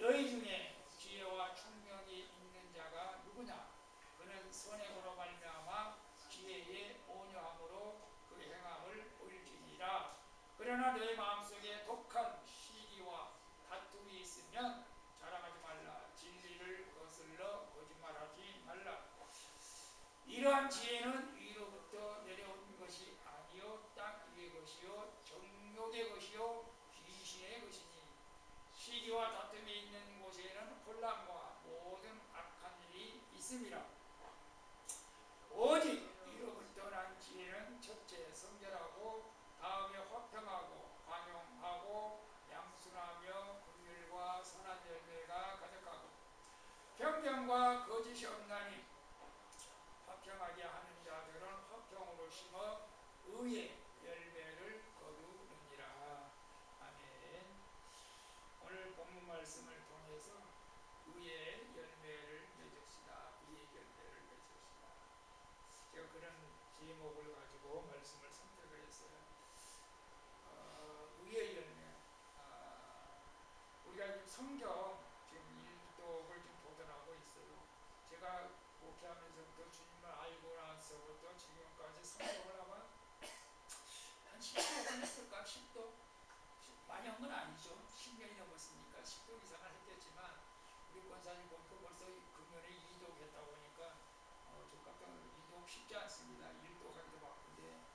너희 중에 지혜와 총명이 있는 자가 누구냐? 그는 선행으로 말미암아 지혜의 온유함으로 그 행함을 보일지니라. 그러나 너희 마음속에 독한 시기와 다툼이 있으면 자랑하지 말라. 진리를 거슬러 거짓말하지 말라. 이러한 지혜는 위로부터 내려온 것이 아니요 땅 위의 것이요 정욕의 것이요 귀신의 것이니 시기와 다툼이 있는 곳에는 혼란과 모든 악한 일이 있음이라. 오직 위로부터 난 지혜는 첫째 성결하고 다음에 화평하고 관용하고 양순하며 긍휼과 선한 열매가 가득하고 편견과 거짓이 없나니 화평하게 하는 자들은 화평으로 심어 의의 열매를 거두느니라. 아멘. 오늘 본문 말씀을 통해서 의의 열매를 맺읍시다. 의의 열매를 맺읍시다. 제가 그런 제목을 가지고 말씀을 선택을 했어요. 의의 열매. 우리가 지금 성경 지금 일독을 좀 도전하고 있어요. 제가 목회하면서부터 주님을 알고 나서부터 지금까지 성경을 아마 한 10도 했을까? 10도? 많이 한 건 아니죠. 10년이 넘었으니까 10도 이상을 했겠지만 우리 권사님 보니까 벌써 금년에 2독 했다 보니까 좀 깜짝 놀랐어요. 2독 쉽지 않습니다. 1독 하기도 바쁜데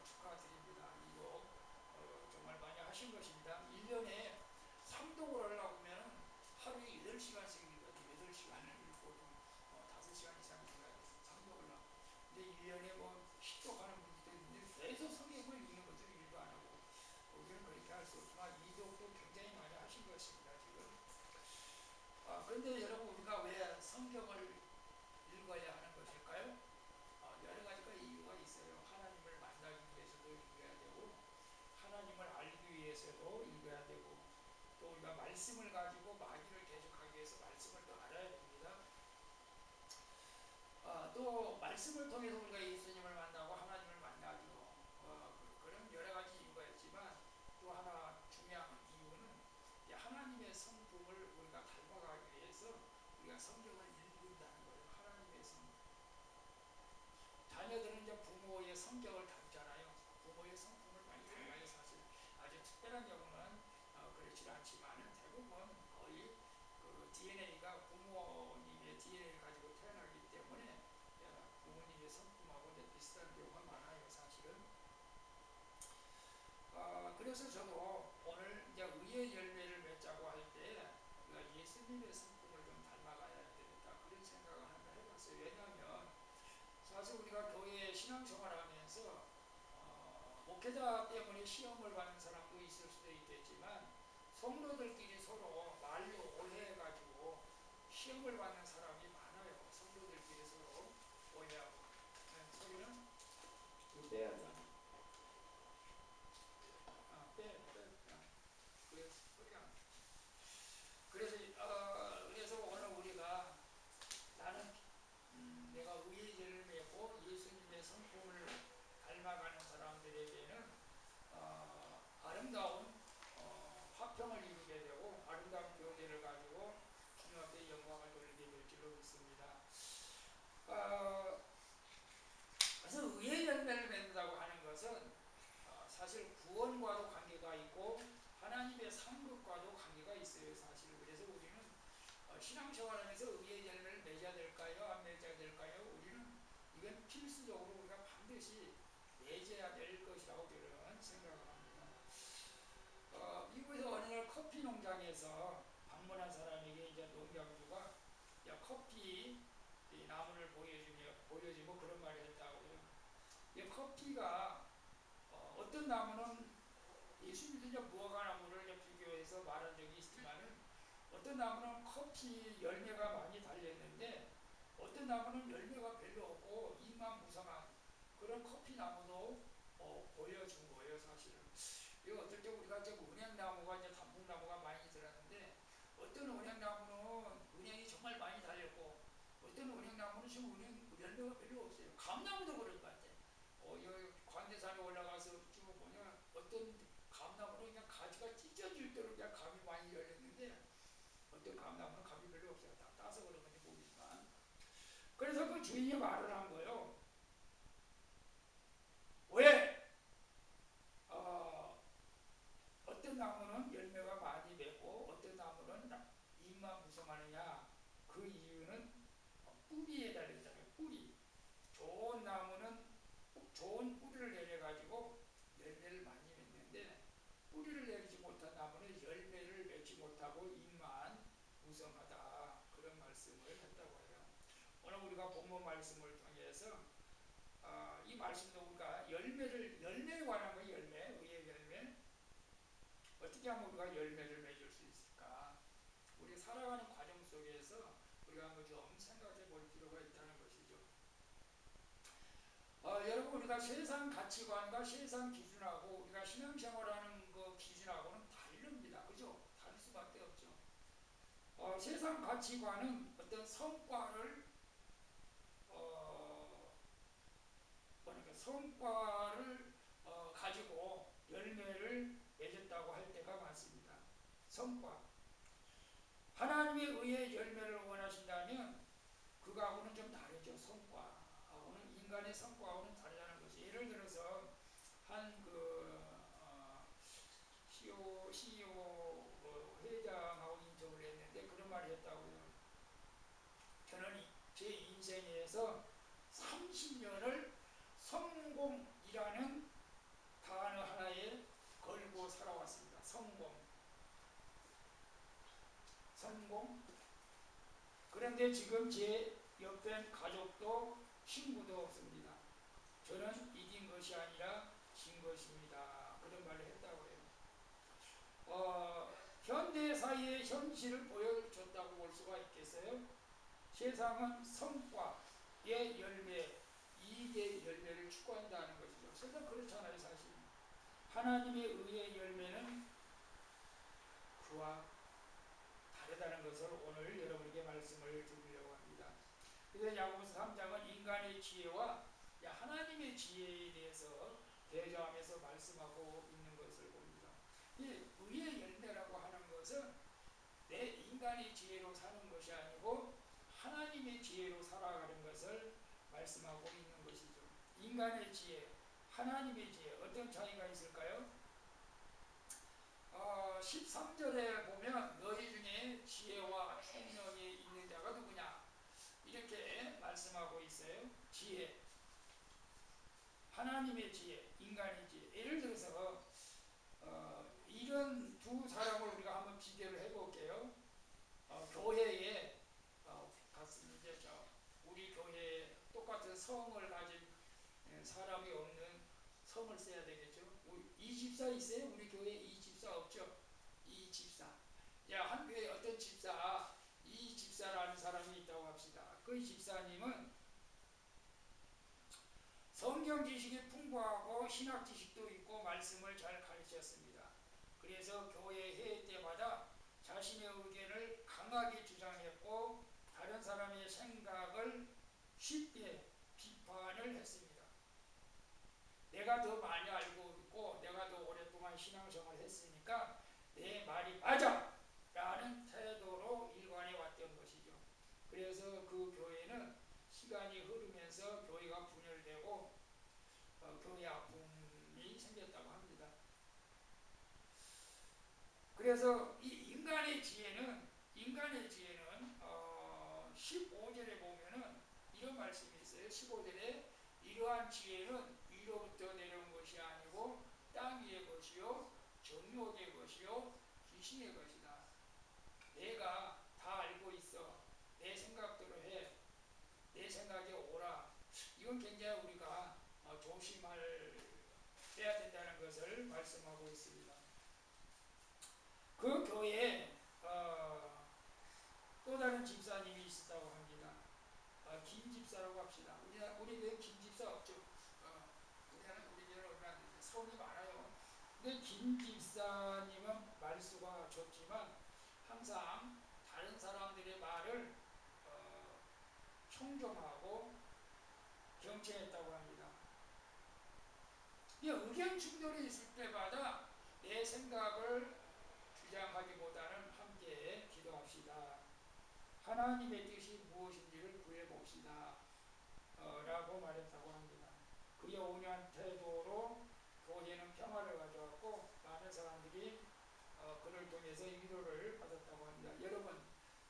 축하드립니다. 2독 정말 많이 하신 것입니다. 1년에 3독을 하려고 하면 하루에 8시간씩이거든요. 8시간을 읽고 5시간 이상 읽어야 돼서 3독을 하고. 근데 1년에 뭐 10독 하는 분들도 있는데 계속 성경을 읽는 것들을 일도 안 하고 우리는 그렇게 할 수 없지만 2독도 굉장히 많이 하신 것입니다. 지금. 그런데 여러분 우리가 왜 성경을 읽어야 하는 것일까요? 여러 가지가 이유가 있어요. 하나님을 만나기 위해서도 읽어야 되고 하나님을 알기 위해서도 읽어야 되고 또 우리가 말씀을 가지고 마귀를 대적하기 위해서 말씀을 또 알아야 됩니다. 또 말씀을 통해서 우리가 예수님을 만나고 하나님을 만나죠. 그런 여러 가지 이유가 있지만 또 하나 중요한 이유는 하나님의 성품을 우리가 닮아가기 위해서 우리가 성경을 읽는다는 거예요. 하나님의 성품. 자녀들은 이제 부모의 성격을 닮잖아요. 부모의 성품을 많이 닮아요. 사실 아주 특별한 경우는 그렇지 않지만 대부분 거의 그 DNA가 부모님의 DNA를 가지고 태어나기 때문에 부모님의 성품하고 비슷한 경우가 많아요. 사실은. 그래서 저도 오늘 이제 의의 열매를 맺자고 할 때 우리가 예수님의 성품을 좀 닮아가야 되겠다 그런 생각을 한번 해봤어요. 왜냐하면 사실 우리가 교회 신앙생활하면서 목회자 때문에 시험을 받는 사람도 있을 수도 있겠지만 성도들끼리 서로 말로 오해해가지고 시험을 받는 사람이 많아요. 성도들끼리 서로 오해하고. 소리는 빼야죠. 그래서 소리가 그래서 오늘 우리가 나는 내가 의의 열매고 예수님의 성품을 닮아가는 사람들에게는 아름다운 화평을 이루게 되고 아름다운 교제를 가지고 주님 앞에 영광을 돌리게 될 줄로 믿습니다. 그래서 의의 열매를 맺는다고 하는 것은 사실 구원과도 관계가 있고 하나님의 상급과도 관계가 있어요. 사실 그래서 우리는 신앙생활하면서 의의 열매를 맺어야 될까요? 안 맺어야 될까요? 우리는 이건 필수적으로 우리가 반드시 맺어야 될 것이라고 저는 생각을 합니다. 미국에서 어느 날 커피 농장에서 방문한 사람에게 이제 농장주가 커피 나무를 보여주고 그런 말을 했다고요. 이 커피가 어떤 나무는 예수 믿으려 무화과 나무를 비교해서 말한 적이 있지만은 어떤 나무는 커피 열매가 많이 달렸는데 어떤 나무는 열매가 별로 없고 잎만 무성한 그런 커피 나무도 보여준 거예요. 사실은 이거 어떨 때 우리가 이제 은행나무가 이제 단풍나무가 많이 들었는데 어떤 은행나무는 은행이 정말 많이 달렸고 어떤 은행나무는 지금 은행 열매가 별로 없어요. 감나무도 그럴 것 같아. 여기 관대산에 올라가서 쭉 보면 어떤 감나무는 그냥 가지가 찢어질 대로 그냥 감이 많이 열렸는데 어떤 감나무는 감이 별로 없어요. 다 따서 그런 건지 모르지만. 그래서 그 주인이 말을 한 거예요. 왜 어떤 나무는 열매가 많이 맺고 어떤 나무는 잎만 무성하느냐? 그 이유는 뿌리에 달려있잖아요. 뿌리. 좋은 나무는 좋은 뿌리를 내려가지고 열매를 많이 맺는데, 뿌리를 내리지 못한 나무는 열매를 맺지 못하고 잎만 무성하다. 그런 말씀을 했다고 해요. 오늘 우리가 본문 말씀을 통해서 이 말씀도 우리가 열매에 관한 거, 의의 열매, 어떻게 하면 우리가 열매를 맺을 수 있을까? 우리 살아가는 과정 속에서 우리가 한번 좀 생각해 볼 필요가 있다는 것이죠. 여러분, 우리가 세상 가치관과 세상 기준하고 우리가 신앙생활하는 그 기준하고는 다릅니다. 그죠? 다를 수밖에 없죠. 세상 가치관은 어떤 성과를 그러니까 성과를 가지고 열매를 맺었다고 할 때가 많습니다. 성과. 하나님의 의의 열매를 원하신다면 그거하고는 좀 다르죠. 성과하고는, 인간의 성과하고는 다르다는 것이. 예를 들어서 한그 CEO 회장하고 인터뷰를 했는데 그런 말을 했다고요. 저는 제 인생에서 30년을 성공이라는 단어 하나에 걸고 살아왔습니다. 성공. 그런데 지금 제 옆에 가족도 친구도 없습니다. 저는 이긴 것이 아니라 진 것입니다. 그런 말을 했다고 해요. 현대사회의 현실을 보여줬다고 볼 수가 있겠어요? 세상은 성과의 열매, 이익의 열매를 추구한다는 것이죠. 세상 그렇잖아요, 사실. 하나님의 의의 열매는 그와 다르다는 것을 오늘 여러분에게 말씀을 드리려고 합니다. 그래서 야고보서 3장은 인간의 지혜와 하나님의 지혜에 대해서 대조하면서 말씀하고 있는 것을 봅니다. 이 의의 열매라고 하는 것은 내 인간의 지혜로 사는 것이 아니고 하나님의 지혜로 살아가는 것을 말씀하고 있는 것이죠. 인간의 지혜, 하나님의 지혜, 어떤 차이가 있을까요? 13절에 보면 너희 중에 지혜와 총명이 있는 자가 누구냐? 이렇게 말씀하고 있어요. 지혜, 하나님의 지혜, 인간의 지혜. 예를 들어서 이런 두 사람을 우리가 한번 비교를 해볼게요. 교회에 우리 교회에 똑같은 성을 가진 사람이 없는 성을 써야 되겠죠. 이 집사 있어요? 우리 교회에 이 집사 없죠? 이 집사. 한 교회에 어떤 집사, 이 집사라는 사람이 있다고 합시다. 그 집사님은 성경 지식이 풍부하고 신학 지식도 있고 말씀을 잘 가르쳤습니다. 그래서 교회 회의 때마다 자신의 의견을 강하게 주장했고 다른 사람의 생각을 쉽게 비판을 했습니다. 내가 더 많이 알고 있고 내가 더 오랫동안 신앙생활을 했으니까 내 말이 맞아! 라는 태도로 일관해 왔던 것이죠. 그래서 그 교회는 시간이 흐르면서 교회가 분열되고 교회 아픔이 생겼다고 합니다. 그래서 이 인간의 지혜는 15절에 보면은 이런 말씀이 있어요. 15절에 이러한 지혜는 위로부터 내려온 것이 아니고 땅 위의 것이요 정욕의 것이요 귀신의 것이다. 내가 다 알고 있어. 내 생각대로 해. 내 생각에 오라. 이건 굉장히 우리가 조심해야 된다는 것을 말씀하고 있습니다. 그 교회에 또 다른 집사님이 있었다고 합니다. 김 집사라고 합시다. 우리 교회 김 집사 없죠? 우리 교회는 얼마나 성이 많아요. 근데 김 집사님은 말수가 좋지만 항상 다른 사람들의 말을 청정하고 경청했다고 합니다. 의견 충돌이 있을 때마다 내 생각을 주장하기보다는 함께 기도합시다. 하나님의 뜻이 무엇인지를 구해봅시다. 라고 말했다고 합니다. 그의 온유한 태도로 교회는 평화를 가져왔고 많은 사람들이 그를 통해서 위로를 받았다고 합니다. 여러분,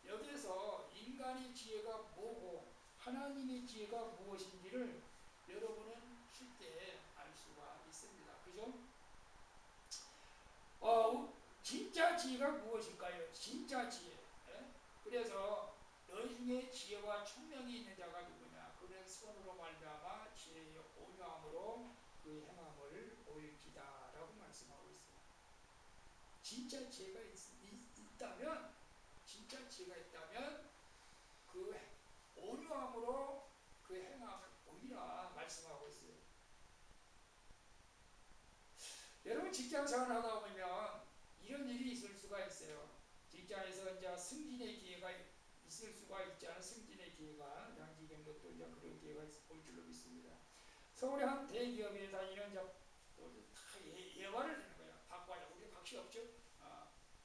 여기에서 인간의 지혜가 뭐고 하나님의 지혜가 무엇인지를 여러분은 쉽게 알 수가 있습니다. 그죠? 진짜 지혜가 무엇일까요? 진짜 지혜. 예? 그래서 너희 중에 지혜와 총명이 있는 자가 누구냐? 그는 선으로 말미암아 지혜의 온유함으로 그 행함을 보일지다라고 말씀하고 있어요. 진짜 지혜가 있다면, 진짜 지혜가 있다면 그 온유함으로 그 행함을 보이라 말씀하고 있어요. 여러분 직장생활 하다 보면 이런 일이 있을 수가 있어요. 직장에서 이제 승진의 기회가 있을 수가 있잖아요. 승진의 기회가 양지경력도 이제 그런 기회가 올 줄로 믿습니다. 서울의 한 대기업에 다니는 이제 다 예화를 내는 거야. 박 과장, 우리 박씨 없죠?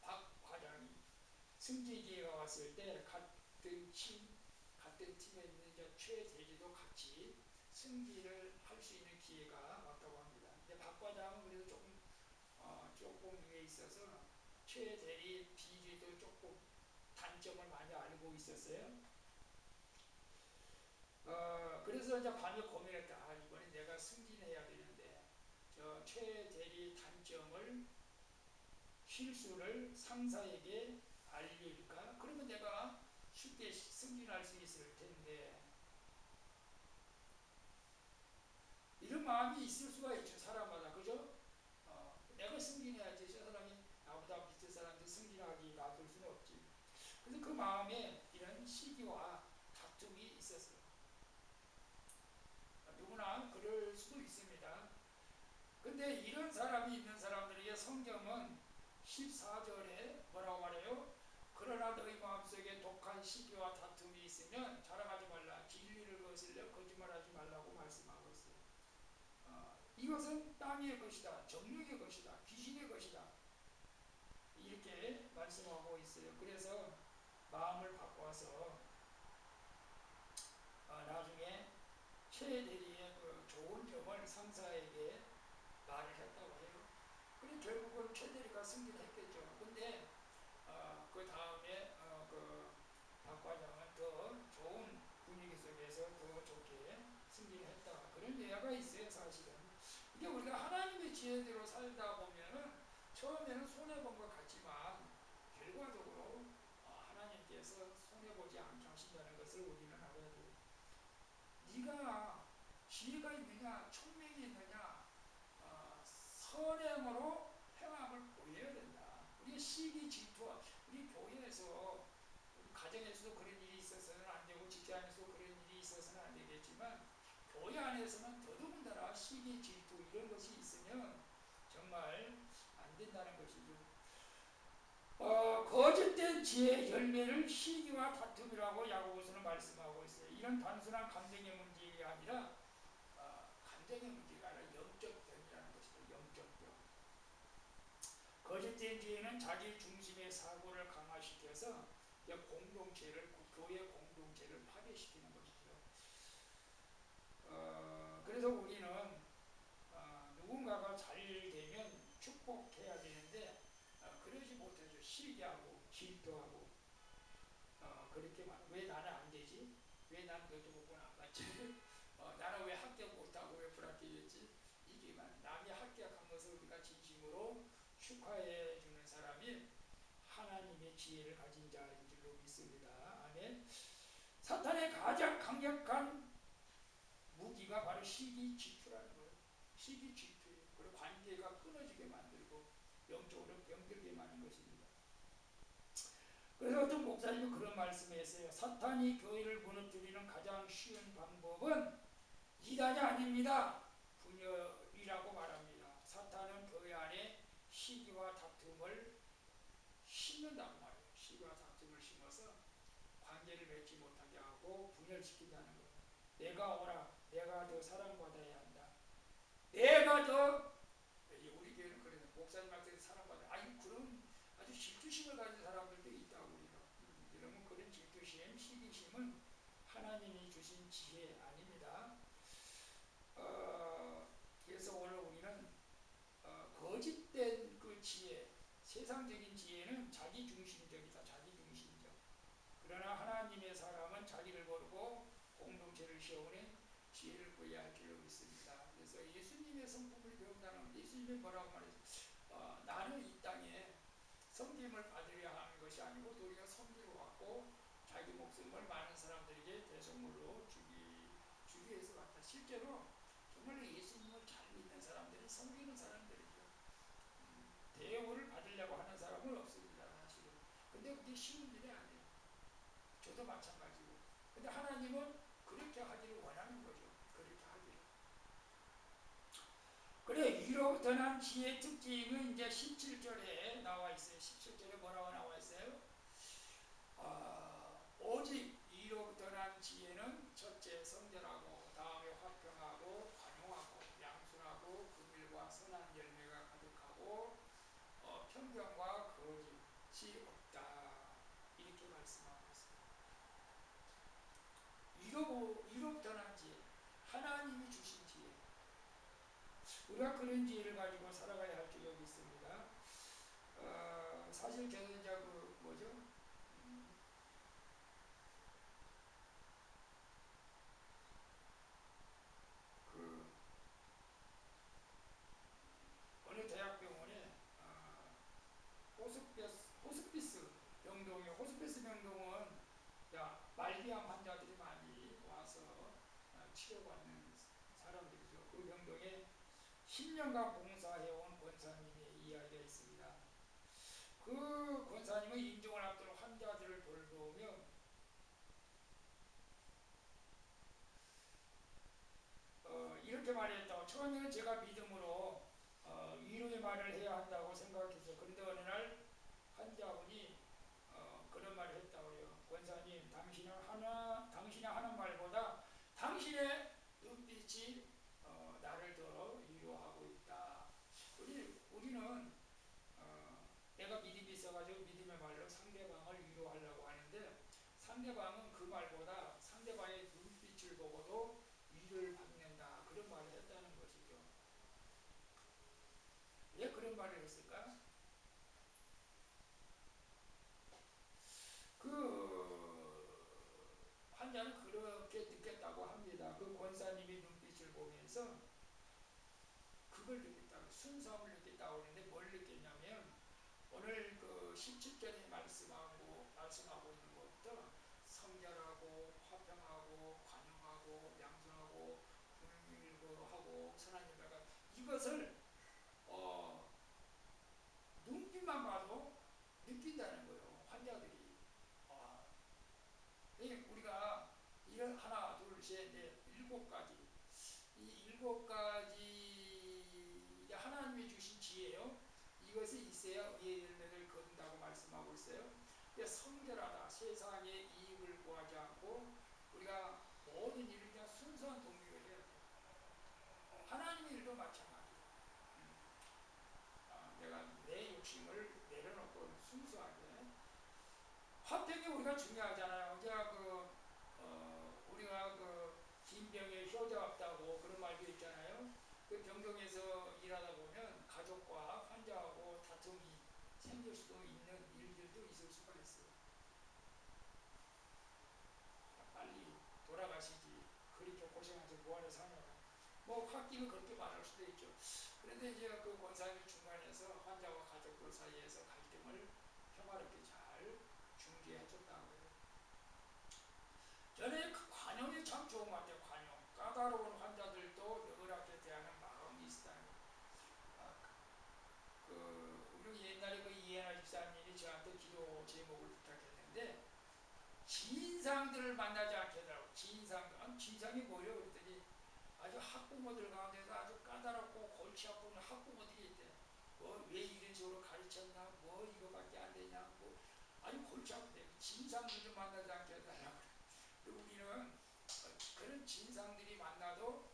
박 과장이 승진 기회가 왔을 때 같은 팀에 있는 이제 최대리도 같이 승진을 할 수 있는 기회가 왔다고 합니다. 근데 박 과장은 그래도 조금 위에 있어서 최대리 비리도 조금 단점을 많이 알고 있었어요. 그래서 이제 밤에 고민했다. 이번에 내가 승진해야 되는데 저 최대리 단점을 실수를 상사에게 알릴까? 그러면 내가 쉽게 승진할 수 있을 텐데 이런 마음이 있을 수가 있죠. 사람마다. 그죠? 내가 승진해야지 저 사람이 나보다 밑에 사람들 승진하기 놔둘 수는 없지. 그래서 그 마음에 이런 시기와 다툼이 있었어요. 누구나 그럴 수도 있습니다. 근데 이런 사람이 있는 사람들에게 성경은 14절에 뭐라고 말해요? 그러나 너희 마음속에 독한 시기와 다툼이 있으면 자랑하지 말라. 진리를 거슬려 거짓말하지 말라고 말씀하고 있어요. 이것은 땅의 것이다. 정욕의 것이다. 귀신의 것이다. 이렇게 말씀하고 있어요. 그래서 마음을 바꿔서 나중에 최대리의 그 좋은 점을 상사에게 말을 했다고 해요. 그래 결국은 최대리가 승진했겠죠. 근데 그 다음에 박 과장은 더 좋은 분위기 속에서 더 좋게 승진했다. 그런 예화가 있어요. 사실은. 이게 우리가 하나님의 지혜대로 살다 보면은 처음에는 손해본 것 같지만 결과적으로 하나님께서 손해보지 않게 하신다는 것을 우리는 알아야 돼요. 네가 지혜가 있느냐 총명이 있느냐 선행으로 행함을 보여야 된다. 우리 시기 질투, 우리 교회에서 우리 가정에서도 그런 일이 있어서는 안 되고 직장에서도 그런 일이 있어서는 안 되겠지만 교회 안에서는 더더군다나 시기 질투 이런 것이 있으면 정말 안 된다는 것이죠. 거짓된 지혜의 열매를 시기와 다툼이라고 야고보서는 말씀하고 있어요. 이런 단순한 감정의 문제가 아니라 감정의 문제가 아니라 영적 병이라는 것이죠. 영적 병. 거짓된 지혜는 자기 중심의 사고를 강화시켜서 공동체를 교회 공동체를 파괴시키는 것이죠. 그래서 우리는 누군가가 잘 되면 축복해야 되는데 그러지 못해서 시기하고 질투하고 그렇게 왜 나는 안 되지? 왜 난 너도 못보나 안 맞지? 나는 왜 합격 못하고 왜 불합격했지? 이게만 남이 합격한 것을 우리가 진심으로 축하해 주는 사람이 하나님의 지혜를 가진 자인 줄로 믿습니다. 아멘. 사탄의 가장 강력한 무기가 바로 시기 질투라는 거예요. 시기 질투예요. 그리고 관계가 끊어지게 만들고 영적으로 병들게 만든 것입니다. 그래서 어떤 목사님이 그런 말씀을 했어요. 사탄이 교회를 무너뜨리는 가장 쉬운 방법은 이단이 아닙니다. 분열이라고 말합니다. 사탄은 교회 안에 시기와 다툼을 심는다고 말해요. 시기와 다툼을 심어서 관계를 맺지 못하게 하고 분열시킨다는 거예요. 내가 오라. 내가 더 사랑받아야 한다. 내가 더 우리 교회는 그래요. 목사님한테 사랑받아. 그런 아주 질투심을 가진 사람들도 있다고 우리가. 여러분 그런 질투심 시기심, 시기심은 하나님이 주신 지혜 아닙니다. 그래서 오늘 우리는 거짓된 그 지혜, 세상적인 지혜는 자기중심적이다. 자기중심적. 그러나 하나님의 사람은 자기를 모르고 공동체를 세우는 지혜를 구해야 할 필요가 있습니다. 그래서 예수님의 성품을 배운다는, 예수님이 뭐라고 말했죠? 나는 이 땅에 섬김을 받으려 하는 것이 아니고 도리어 섬기러 왔고 자기 목숨을 많은 사람들에게 대속물로 주기 위해서 왔다. 실제로 정말 예수님을 잘 믿는 사람들이 섬기는 사람들이죠. 대우를 받으려고 하는 사람은 없습니다. 사실은. 근데 그게 쉬운 일이 아니에요. 저도 마찬가지고. 근데 하나님은 그렇게 하기를 원하는 거죠. 그렇게 하기를. 그래, 이로부터 난 지혜의 특징은 이제 17절에 나와 있어요. 17절에 뭐라고 나와 있어요? 오직 이로부터 난 지혜는 첫째 성결하고, 다음에 화평하고, 관용하고, 양순하고, 긍휼과 선한 열매가 가득하고, 편견과 거짓이 없다. 이렇게 말씀하고 있습니다. 이로부터 난 지혜, 하나님이 주신 지혜. 우리가 그런 지혜를 가지고 살아가야 할 필요가 있습니다. 사실 저는 이제 그 뭐죠? 그 어느 대학병원에 호스피스 병동에, 호스피스 병동은 말기암 환자들이 많이 와서 치료받는 사람들이죠. 그 병동에 10년간 봉사해온 권사님의 이야기가 있습니다. 그 권사님은 임종을 앞두고 환자들을 돌보며 이렇게 말했다고. 처음에는 제가 믿음으로 위로의 말을 해야 한다고 생각했어요. 그런데 어느 날 환자분이 그런 말을 했다고요. 권사님, 당신이 하는 말보다 당신의 눈빛이 나를 더 위로하고 있다. 우리는 내가 믿음이 있어가지고 믿음의 말로 상대방을 위로하려고 하는데, 상대방은 그 말보다 상대방의 눈빛을 보고도 위로를 받는다. 그런 말을 했다는 것이죠. 왜 그런 말을 했을까? 그 환자는 그렇게 느꼈다고 합니다. 그 권사님의 눈빛을 보면서 그걸 느꼈다고, 순수함을 느꼈다고 하는데, 뭘 느꼈냐면 오늘 그 17절에 말씀하고 있는 것부터 성결하고 화평하고 관용하고 양선하고 긍휼하고 선한 일다가, 이것을 눈빛만 봐도 느낀다는 거예요. 환자들이. 아, 우리가 이런 하나 둘셋넷 7가지, 이 7가지 하나님이 주신 지혜요. 이것이 있어야 의의 열매를 거둔다고 말씀하고 있어요. 성결하다, 세상의 이익을 구하지 않고 우리가 모든 일을 그냥 순수한 동력을 해야 돼요. 하나님의 일도 마찬가지예요. 내가 내 욕심을 내려놓고 순수하게. 화평이 우리가 중요하잖아요. 우리가 긴 병에 효자 없다고 그런 말도 있잖아요. 그 병동에서 일하다 보면 가족과 환자하고 다툼이 생길 수도 있는 일들도 있을 수가 있어요. 빨리 돌아가시지. 그렇게 고생해서 뭐하러 사냐고. 뭐 홧김에 그렇게 말할 수도 있죠. 그런데 이제 그 권사님이 중간에서 환자와 가족들 사이에서 갈등을 평화롭게 잘 중재해줬다고요. 저는 그 관용이 참 좋은 것 같아요. 관용. 까다로운 환자들도 너그럽게 대하는 마음이 있다는 아, 우리 옛날에 그 이해나 집사님이 저한테 기도 제목을 부탁했는데, 진상들을 만나지 않게 해달라고. 진상이 뭐예요? 그랬더니 아주 학부모들 가운데서 아주 까다롭고 골치 아픈 학부모들이 있대. 뭐 왜 이런 식으로 가르쳤나? 뭐 이거밖에 안 되냐? 뭐 아주 골치 아픈데, 진상들을 만나지 않게 해달라고. 우리는 그런 진상들이 만나도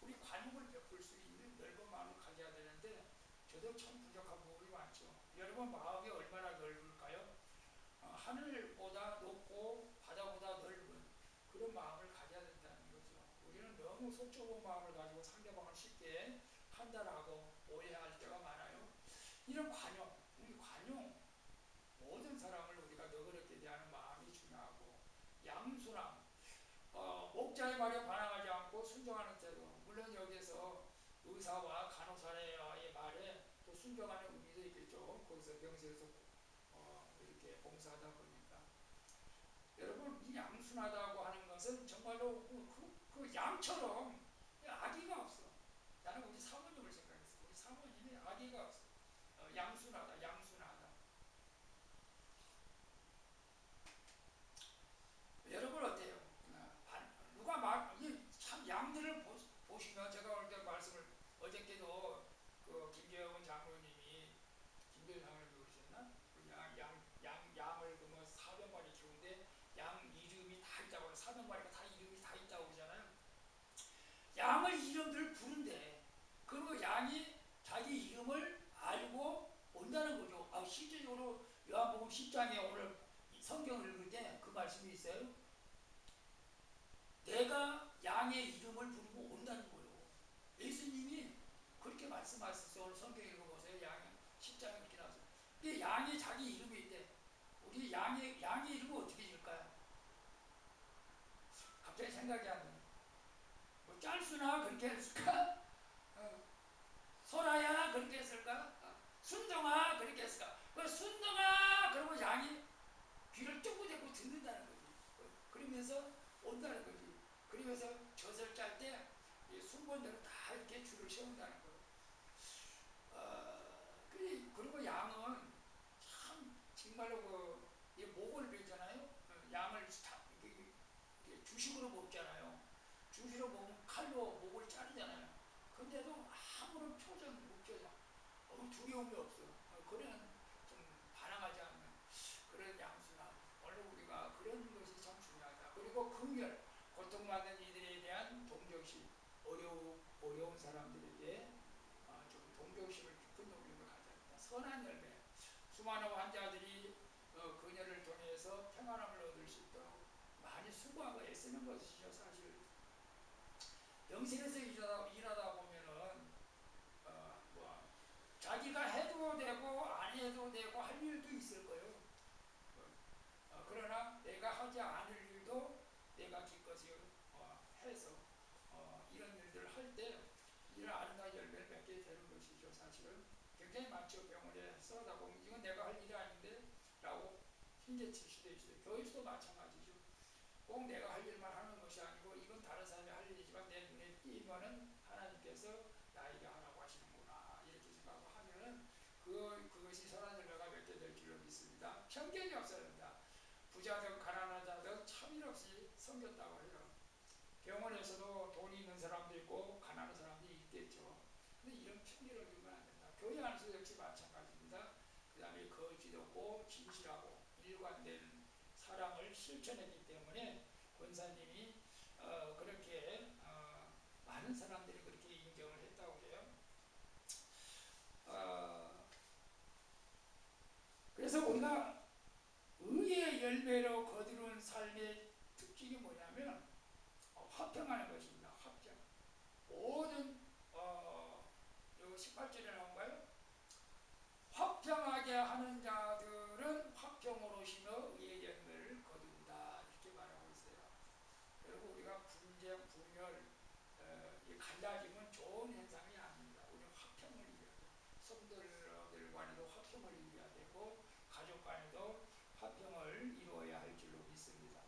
우리 관용을 베풀 수 있는 넓은 마음을 가져야 되는데, 저도 참 부족한 부분이 많죠. 여러분 마음이 얼마나 넓을까요? 하늘보다 높고 그런 마음을 가져야 된다는 거죠. 우리는 너무 속 좁은 마음을 가지고 상대방을 쉽게 판단하고 오해할 때가 많아요. 이런 관용, 우리 관용, 모든 사람을 우리가 너그럽게 대하는 마음이 중요하고, 양순함, 목자의 말에 반항하지 않고 순종하는 태도. 물론 여기서 의사와 간호사의 말에 또 순종하는 의미도 있겠죠. 거기서 병실에서 이렇게 봉사하다 보니까. 여러분, 이 양순하다고 하는 것은 정말로 그 양처럼 아기가 없어. 나는 우리 사모님을 생각했어. 우리 사모님이 아기가 없어. 양순하다, 양순하다. 여러분 어때요? 누가 참 양들을 보시면 제가 오늘 말씀을 어저께도 그 김재원 장로님이 김재원 장로님이 그러셨나? 그 양을 그뭐 400마리 키우는데 양 이름이 다 있다고 400마리가 다 이름이 다 있다고 그러잖아요. 양을 이름들 부른데 그 양이 자기 이름을 알고 온다는 거죠. 실제적으로 요한복음 10장에 오늘 성경을 읽을 때 그 말씀이 있어요. 내가 양의 이름을 부르고 온다는 거예요. 예수님이 그렇게 말씀하셨어요. 오늘 성경 읽어보세요. 양 10장에 그렇게 나왔어요. 근데 양이 자기 이름이 있대. 우리 양의 이름은 어떻게 지을까요? 갑자기 생각이 안 나요. 뭐 짤수나 그렇게 했을까? 소라야 그렇게 했을까? 순종아 그렇게 했을까? 순종아 그러고 양이 귀를 쫑긋 대고 듣는다는 거지. 그러면서 온다는 거지. 그러면서 젖을 짤 때 순번대로 다 이렇게 줄을 세운다는 거예요. 그리고 양은 참 정말로 목을 베잖아요. 양을 주식으로 먹잖아요. 주식으로 먹으면 칼로 목을 자르잖아요. 근데도 아무런 표정 못 펴져. 두려움이 없어. 그런 좀 반항하지 않는 그런 양순함. 오늘 우리가 그런 것이 참 중요하다. 그리고 긍휼, 고통받는 이들에 대한 동정심, 어려운 사람들에게 좀 동정심을 깊은 동정을 가져야 합니다. 선한 열매, 수많은 환자들이 그녀를 통해서 평안함을 얻을 수 있도록 많이 수고하고 애쓰는 것이죠. 사실 병실에서 일하다 보면은 자기가 해도 되고 안 해도 되고 할 일도 있을 거예요. 그러나 내가 하지 않을 일도 내가 기꺼이 해서 이런 일들을 할 때 이런 아름다운 열매를 맺게 되는 것이죠. 사실은 굉장히 많죠. 병원에 써다 보면 이건 내가 할 일이 아닌데 라고 핑계칠 수도 있어요. 교회에서도 마찬가지죠. 꼭 내가 할 일만 하는 것이 아니고 이건 다른 사람이 할 일이지만 내 눈에 띄면은 하나님께서 나에게 하라고 하시는구나 이렇게 생각하고 하면은 그것이 선한 열매가 맺게 될 줄로 믿습니다. 편견이 없어야 된다. 부자든 가난한 자든 차별 없이 섬겼다고 해요. 병원에서도 돈이 있는 사람도 있고 가난한 사람도 있겠죠. 근데 이런 편견을 두면 안 된다. 교회 안에서 역시 마찬가지입니다. 그 다음에 거짓 없고 진실하고 일관된 사랑을 실천했기 때문에 권사님이 그렇게 많은 사람들이 그렇게 인정을 했다고 해요. 그래서 우리가 의의 열매로 거두는 삶의 특징이 뭐냐면 화평하는 것입니다. 화평. 모든 18절에 나온가요? 화평하게 하는 자들은 화평으로 심어 의의 열매를 거둔다 이렇게 말하고 있어요. 그리고 우리가 분쟁, 분열, 갈라짐은 좋은 현상이 아닙니다. 우리는 화평을 이루어야 돼요. 성도들 간에도 화평을 이루어야 되고 가족 간에도 화평을 이루어야 할 줄로 믿습니다.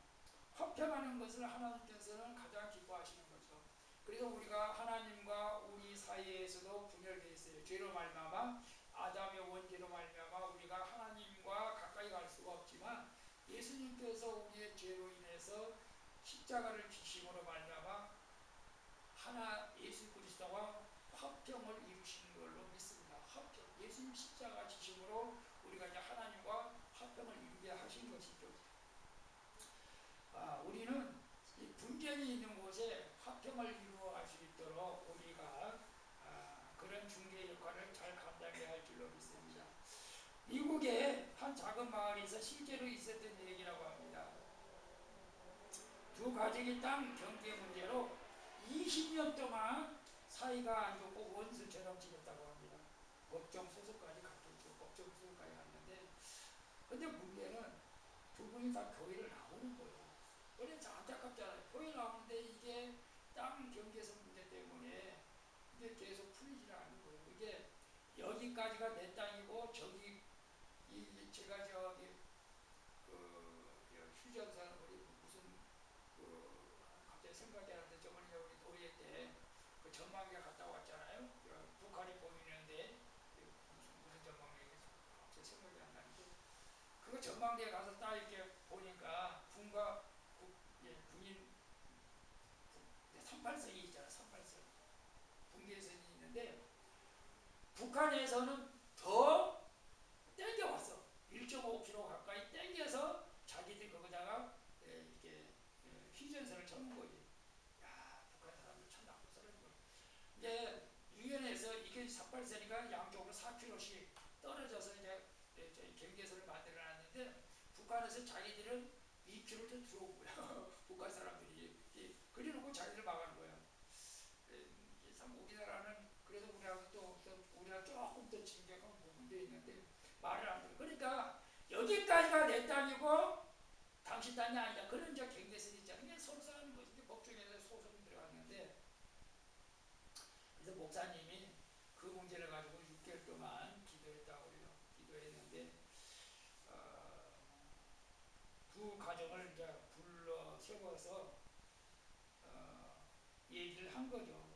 화평하는 것을 하나님께서는 가장 기뻐하시는 거죠. 그래서 우리가 하나님과 우리 사이에서도 분열되어 있어요. 죄로 말미암아 아담의 원죄로 말미암아 우리가 하나님과 가까이 갈 수가 없지만 예수님께서 우리의 죄로 인해서 십자가를 지심으로 말미암아 예수 그리스도와 화평을 이루시는 걸로 믿습니다. 화평. 예수님 십자가 지심으로 우리가 이제 하나님과 화평을 이루게 하신 것이죠. 우리는 이 분쟁이 있는 곳에 화평을 이루어갈 수 있도록 우리가 그런 중개 역할을 잘 감당해야 할 줄로 믿습니다. 미국의 한 작은 마을에서 실제로 있었던 얘기라고 합니다. 두 가족이 땅 경계 문제로 20년 동안 사이가 안 좋고 원수처럼 지냈다고 합니다. 법정 소송까지 갔겠죠. 법정 소송까지 갔는데, 근데 문제는 두 분이 다 교회를 나오는 거예요. 그래서 안타깝잖아요. 교회 나오는데 이게 땅 경계선 문제 때문에 이게 계속 풀리지 않는 거예요. 이게 여기까지가 내 땅이고 저기 제가 저기 휴전선 우리 무슨 갑자기 생각이 안 나는데 저번에 우리 도예 때 그 전망대 갔다 왔잖아요. 북한이 보이는데 무슨 전망대 갑자기 생각이 안 나는데 그거 전망대에 가서 딱 이렇게 보니까 군인 38선이 있잖아. 38선 분계선이 있는데 북한에서는 더 땡겨왔어. 1.5km 가까이 땡겨서 자기들 거기다가 이렇게 휴전선을 쳐놓은 거지. 야, 북한 사람들 참 나쁜 사람이고. 이제 유엔에서 이게 38선이니까 양쪽으로 4km씩 떨어져서 이제 저희 경계선을 만들어놨는데 북한에서 자기들은 2km 들어오고요. 북한 사람들이 그래놓고 자기들 막아는 거야. 참 우리나라는 그래도 우리나라 조금 더 진격한 부분도 있는데 말을 안 들어. 그러니까 여기까지가 내 땅이고 당신 땅이 아니다. 그런 이제 경계선이 있잖아요. 서로 싸우는 거지. 법정에서 소송이 들어갔는데 그래서 목사님이 그 문제를 가지고 6개월 동안 기도했다고 해요. 기도했는데 두 가정을 이제 불러 세워서 얘기를 한 거죠.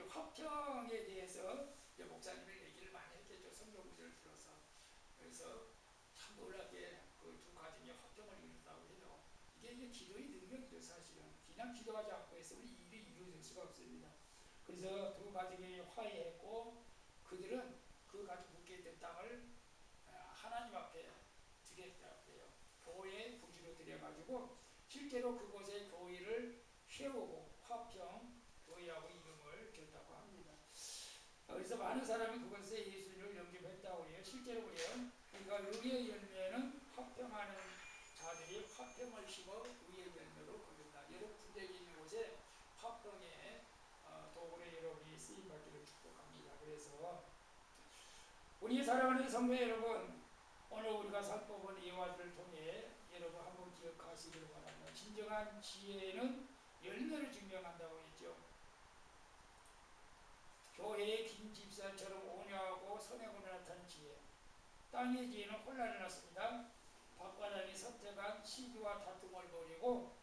화평에 대해서 목사님이 얘기를 많이 했겠죠. 성경 구절을 들어서. 그래서 참 놀랍게 그 두 가정이 화평을 이뤘다고 해요. 이게 기도의 능력이죠. 사실은 그냥 기도하지 않고 해서 우리 일이 이루어질 수가 없습니다. 그래서 두 가족이 화해했고 그들은 그 가족 묻게 된 땅을 하나님 앞에 드렸다고 해요. 교회의 부지로 드려가지고 실제로 그곳에 교회를 세우고 화평 교회하고 이름을 줬다고 합니다. 그래서 많은 사람이 그곳에 예수를 영접했다고 해요. 실제로 그래요. 그러니까 의의 열매는 화평하는 자들이 화평을 심어 의의 열매로 거둔다. 여러분 군대에 있는 곳에 화평의 도구로 여러분이 쓰임받기를 축복합니다. 그래서 우리 사랑하는 성도 여러분, 오늘 우리가 살펴본 예화들을 통해 여러분 한번 기억하시기를 바랍니다. 진정한 지혜는 열매를 증명한다고 했죠. 교회의 긴 집사처럼 온유하고 선하고 나타난 지혜. 땅의 지혜는 혼란을 낳습니다. 박과장이 선택한 시기와 다툼을 버리고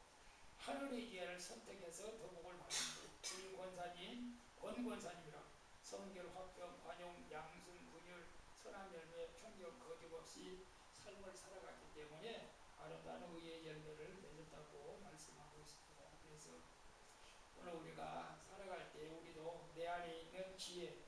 하늘의 지혜를 선택해서 덕복을 받습니다. 우리 권사님, 권권사님이라 성결, 화평, 관용, 양순, 분율, 선한 열매, 편견, 거짓 없이 삶을 살아갔기 때문에 아름다운 의의 열매를 맺었다고 말씀하고 있습니다. 그래서 오늘 우리가 살아갈 때 우리도 내 안에 있는 지혜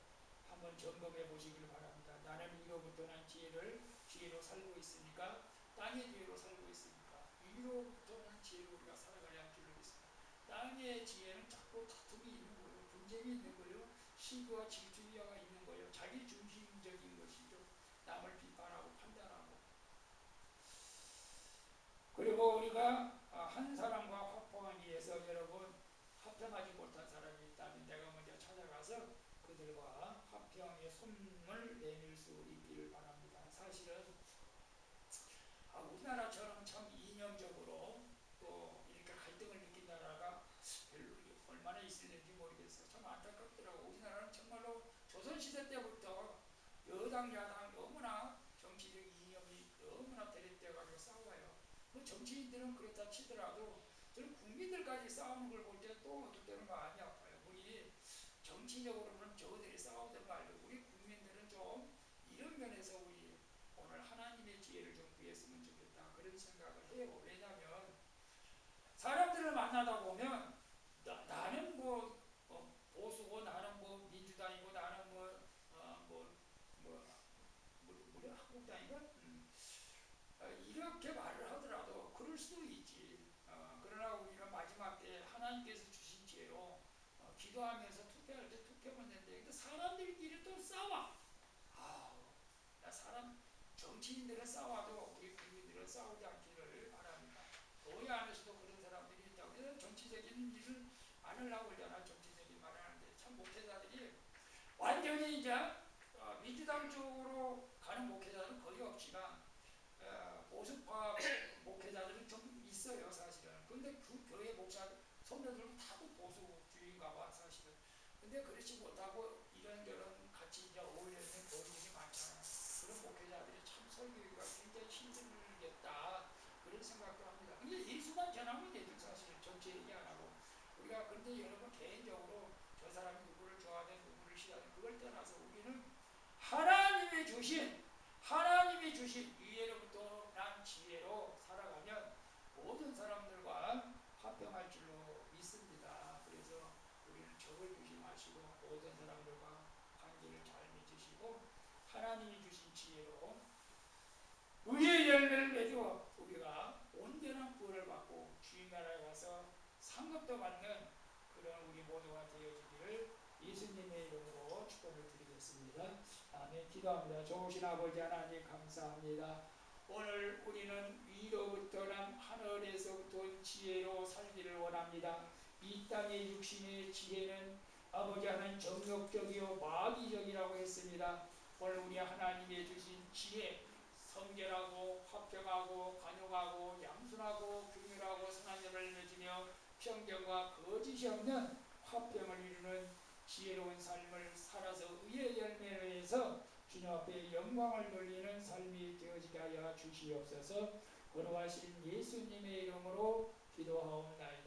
한번 점검해 보시길 바랍니다. 나는 위로부터 난 지혜로 살고 있으니까 땅의 지혜로 살고 있으니까 위로부터 난 지혜로 우리가 살아가야 할 줄로 믿습니다. 땅의 지혜는 자꾸 다툼이 있는 거예요. 분쟁이 있는 거예요. 시기와 질투가 있는 거예요. 자기 중심적인 것이죠. 남을 비판하고 판단하고. 그리고 우리가 한 사람과 화평하기 위해서 여러분 화평하지 못한 사람이 있다면 내가 먼저 찾아가서 그들과 화평의 손을 내밀 수 있기를 바랍니다. 사실은 우리나라처럼 참 이념적으로 또 이렇게 갈등을 느낀 나라가 별로 얼마나 있을는지 모르겠어요. 참 안타깝더라고. 우리나라는 정말로 조선시대 때부터 여당 야당 너무나 정치적 이념이 너무나 대립돼가지고 싸워요. 그 정치인들은 그렇다 치더라도 저는 국민들까지 싸우는 걸 볼 때 또 어떨 때는 마음이 아파요. 우리 정치적으로는 저들이 싸우든 말든 우리 국민들은 좀 이런 면에서 우리 오늘 하나님의 지혜를 좀 구했으면 좋겠다 그런 생각을 해요. 왜냐하면 사람들을 만나다 보면 나는 보수고 나는 민주당이고 나는 한국당이고 이렇게 말을 하더라도 그럴 수도 있지. 그러나 우리가 마지막 때 하나님께서 주신 지혜로 기도하면서 투표할 때 투표만 된대. 근데 사람들끼리 또 싸워. 사람 정치인들은 싸워도 우리 국민들은 싸우지 않기를 바랍니다. 일을 안 하려고 그러잖아. 정치적인 말을 하는데 참 목회자들이 완전히 이제 민주당 쪽으로 가는 목회자들은 거의 없지만 보수파 목회자들은 좀 있어요 사실은. 근데 그 교회 목사 선배들은 다도 보수주의인가 봐 사실은. 근데 그렇지 못하고 이런저런 같이 이제 어울리는 교인들이 많잖아. 그런 목회자들이 참 설교가 굉장히 힘들겠다 그런 생각도 합니다. 근데 예수만 전하면 되죠 사실. 전체 얘기 안 하고. 우리가 근데 여러분 개인적으로 저 사람이 누구를 좋아하든 누구를 싫어하든 그걸 떠나서 우리는 하나님이 주신 위에로부터 난 지혜로 살아가면 모든 사람들과 화평할 줄로 믿습니다. 그래서 우리는 적을 조심하시고 모든 사람들과 관계를 잘 맺으시고 하나님이 주신 지혜로 의의 열매를 맺어 우리가 온전한 구원을 받고 주님 나라에 가서 상급도 받는 그런 우리 모두가 되어지기를 예수님의 이름으로 축복을 드리겠습니다. 아멘. 기도합니다. 좋으신 아버지 하나님 감사합니다. 오늘 우리는 위로부터 난 하늘에서부터 온 지혜로 살기를 원합니다. 이 땅의 육신의 지혜는 아버지 하나님 정욕적이요 마귀적이라고 했습니다. 오늘 우리 하나님의 주신 지혜, 성결하고 화평하고 관용하고 양순하고 긍휼하고 선한 열매를 맺으며 편견과 거짓이 없는 화평을 이루는 지혜로운 삶을 살아서 의의 열매를 해서 주님 앞에 영광을 돌리는 삶이 되어지게 하여 주시옵소서. 걸어가신 예수님의 이름으로 기도하옵나이다.